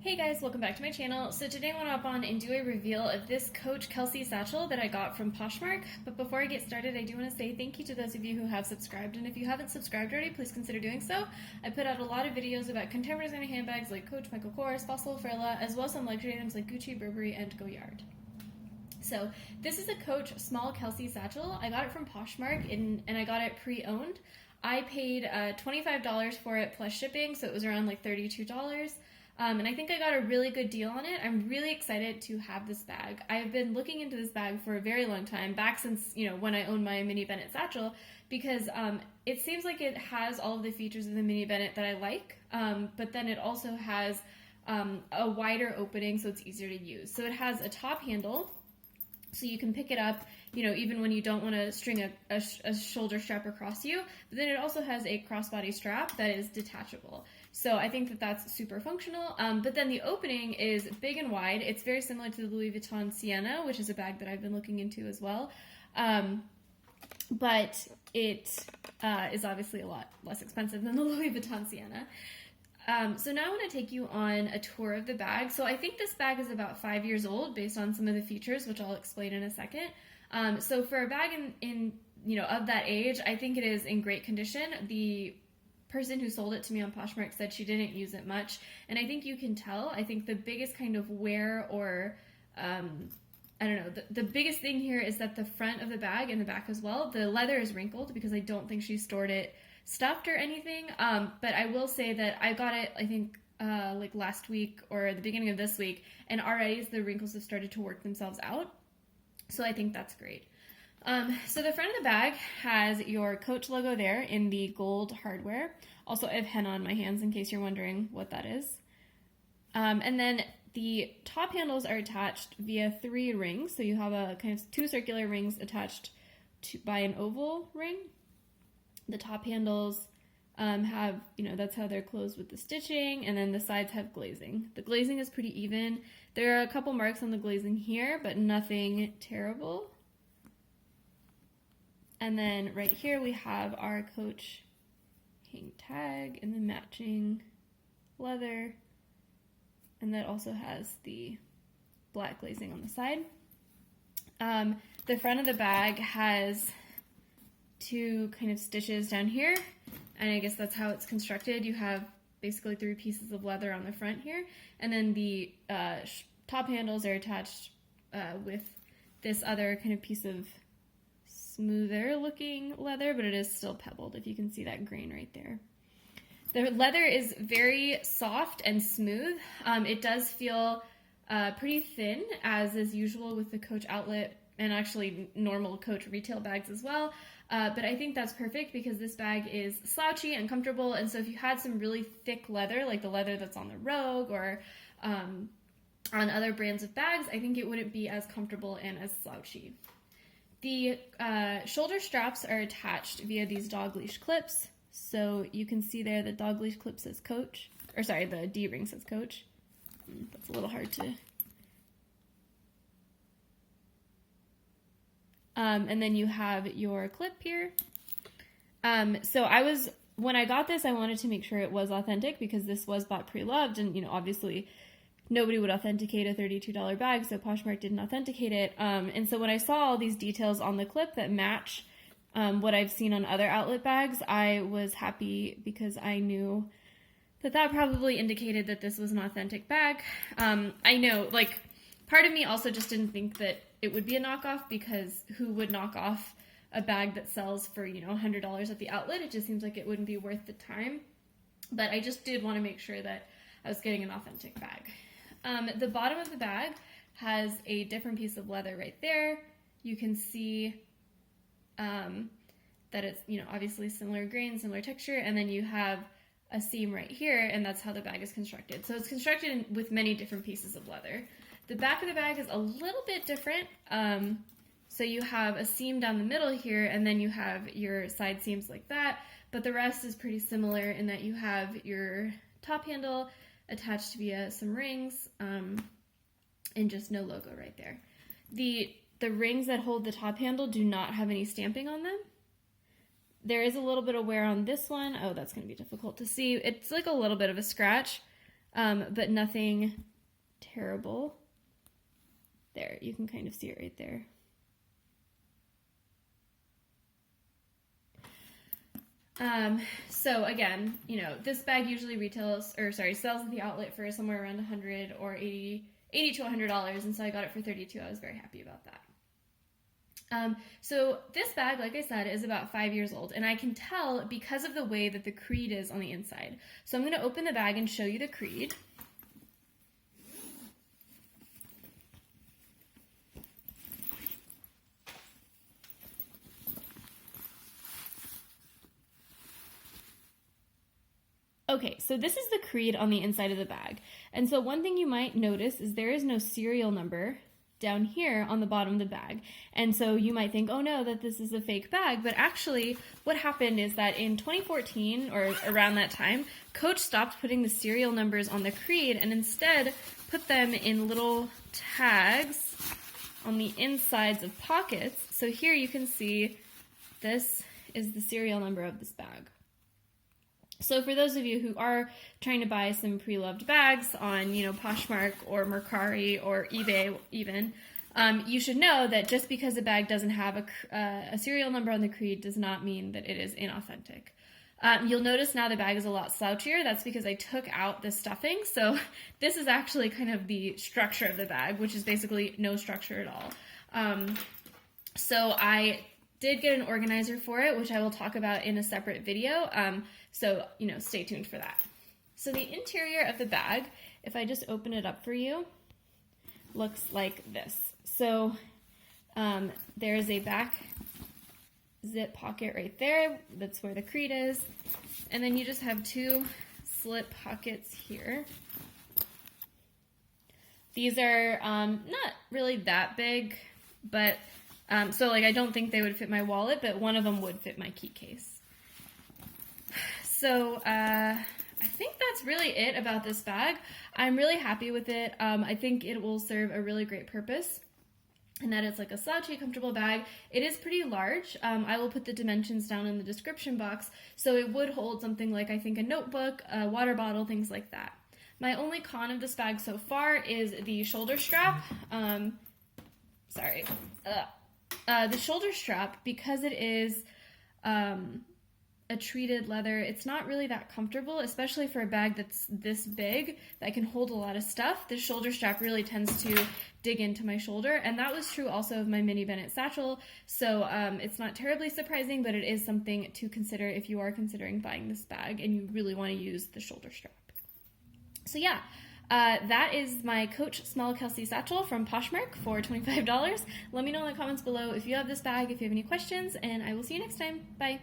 Hey guys, welcome back to my channel. So today I want to hop on and do a reveal of this Coach Kelsey Satchel that I got from Poshmark. But before I get started, I do want to say thank you to those of you who have subscribed. And if you haven't subscribed already, please consider doing so. I put out a lot of videos about contemporary designer handbags like Coach, Michael Kors, Fossil, Frilla, as well as some luxury items like Gucci, Burberry, and Goyard. So this is a Coach Small Kelsey Satchel. I got it from Poshmark and I got it pre-owned. I paid $25 for it plus shipping, so it was around like $32. And I think I got a really good deal on it. I'm really excited to have this bag. I've been looking into this bag for a very long time, back since, when I owned my Mini Bennett satchel, because it seems like it has all of the features of the Mini Bennett that I like, but then it also has a wider opening so it's easier to use. So it has a top handle, so you can pick it up, even when you don't want to string a shoulder strap across you. But then it also has a crossbody strap that is detachable. So I think that that's super functional. But then the opening is big and wide. It's very similar to the Louis Vuitton Sienna, which is a bag that I've been looking into as well. But it is obviously a lot less expensive than the Louis Vuitton Sienna. So now I want to take you on a tour of the bag. So I think this bag is about 5 years old based on some of the features, which I'll explain in a second. So for a bag in of that age, I think it is in great condition. The person who sold it to me on Poshmark said she didn't use it much, and I think you can tell. I think the biggest kind of wear or the biggest thing here is that the front of the bag and the back as well, the leather is wrinkled because I don't think she stored it stuffed or anything. But I will say that I got it, I think, like last week or the beginning of this week, and already the wrinkles have started to work themselves out. So I think that's great. So the front of the bag has your Coach logo there in the gold hardware. Also, I have henna on my hands in case you're wondering what that is. And then the top handles are attached via 3 rings. So you have a kind of 2 circular rings attached by an oval ring. The top handles have, that's how they're closed with the stitching, and then the sides have glazing. The glazing is pretty even. There are a couple marks on the glazing here, but nothing terrible. And then right here we have our Coach hang tag and the matching leather, and that also has the black glazing on the side. The front of the bag has 2 kind of stitches down here, and I guess that's how it's constructed. You have basically 3 pieces of leather on the front here, and then the top handles are attached with this other kind of piece of smoother looking leather, but it is still pebbled, if you can see that grain right there. The leather is very soft and smooth. It does feel pretty thin, as is usual with the Coach outlet and actually normal Coach retail bags as well. But I think that's perfect because this bag is slouchy and comfortable, and so if you had some really thick leather, like the leather that's on the Rogue or on other brands of bags, I think it wouldn't be as comfortable and as slouchy. The shoulder straps are attached via these dog leash clips, so you can see there the dog leash clip says Coach, or sorry, the D-ring says Coach. That's a little hard to... and then you have your clip here. So when I got this, I wanted to make sure it was authentic because this was bought pre-loved, and obviously nobody would authenticate a $32 bag, so Poshmark didn't authenticate it. And so when I saw all these details on the clip that match what I've seen on other outlet bags, I was happy because I knew that probably indicated that this was an authentic bag. I know, part of me also just didn't think that it would be a knockoff, because who would knock off a bag that sells for, $100 at the outlet? It just seems like it wouldn't be worth the time. But I just did want to make sure that I was getting an authentic bag. The bottom of the bag has a different piece of leather right there. You can see that it's, obviously similar grain, similar texture, and then you have a seam right here, and that's how the bag is constructed. So it's constructed with many different pieces of leather. The back of the bag is a little bit different. So you have a seam down the middle here, and then you have your side seams like that, but the rest is pretty similar in that you have your top handle attached via some rings, and just no logo right there. The rings that hold the top handle do not have any stamping on them. There is a little bit of wear on this one. Oh, that's going to be difficult to see. It's like a little bit of a scratch. but nothing terrible. There, you can kind of see it right there. So again, you know, this bag usually sells at the outlet for somewhere around $100 or $80 to $100, and so I got it for $32. I was very happy about that. So this bag, like I said, is about 5 years old, and I can tell because of the way that the creed is on the inside. So I'm going to open the bag and show you the creed. Okay, so this is the creed on the inside of the bag. And so one thing you might notice is there is no serial number down here on the bottom of the bag. And so you might think, oh no, that this is a fake bag. But actually what happened is that in 2014 or around that time, Coach stopped putting the serial numbers on the creed and instead put them in little tags on the insides of pockets. So here you can see this is the serial number of this bag. So for those of you who are trying to buy some pre-loved bags on, you know, Poshmark or Mercari or eBay even, you should know that just because a bag doesn't have a serial number on the creed does not mean that it is inauthentic. You'll notice now the bag is a lot slouchier. That's because I took out the stuffing. So this is actually kind of the structure of the bag, which is basically no structure at all. So I did get an organizer for it, which I will talk about in a separate video. So, you know, stay tuned for that. So the interior of the bag, if I just open it up for you, looks like this. So there is a back zip pocket right there. That's where the creed is. And then you just have two slip pockets here. These are not really that big, but so like I don't think they would fit my wallet, but one of them would fit my key case. So I think that's really it about this bag. I'm really happy with it. I think it will serve a really great purpose, and that it's like a slouchy, comfortable bag. It is pretty large. I will put the dimensions down in the description box, so it would hold something like, I think, a notebook, a water bottle, things like that. My only con of this bag so far is the shoulder strap. The shoulder strap, because it is a treated leather, it's not really that comfortable, especially for a bag that's this big that can hold a lot of stuff. The shoulder strap really tends to dig into my shoulder, and that was true also of my mini Bennett satchel. So it's not terribly surprising, but it is something to consider if you are considering buying this bag and you really want to use the shoulder strap. So yeah, that is my Coach Small Kelsey Satchel from Poshmark for $25. Let me know in the comments below if you have this bag, if you have any questions, and I will see you next time. Bye.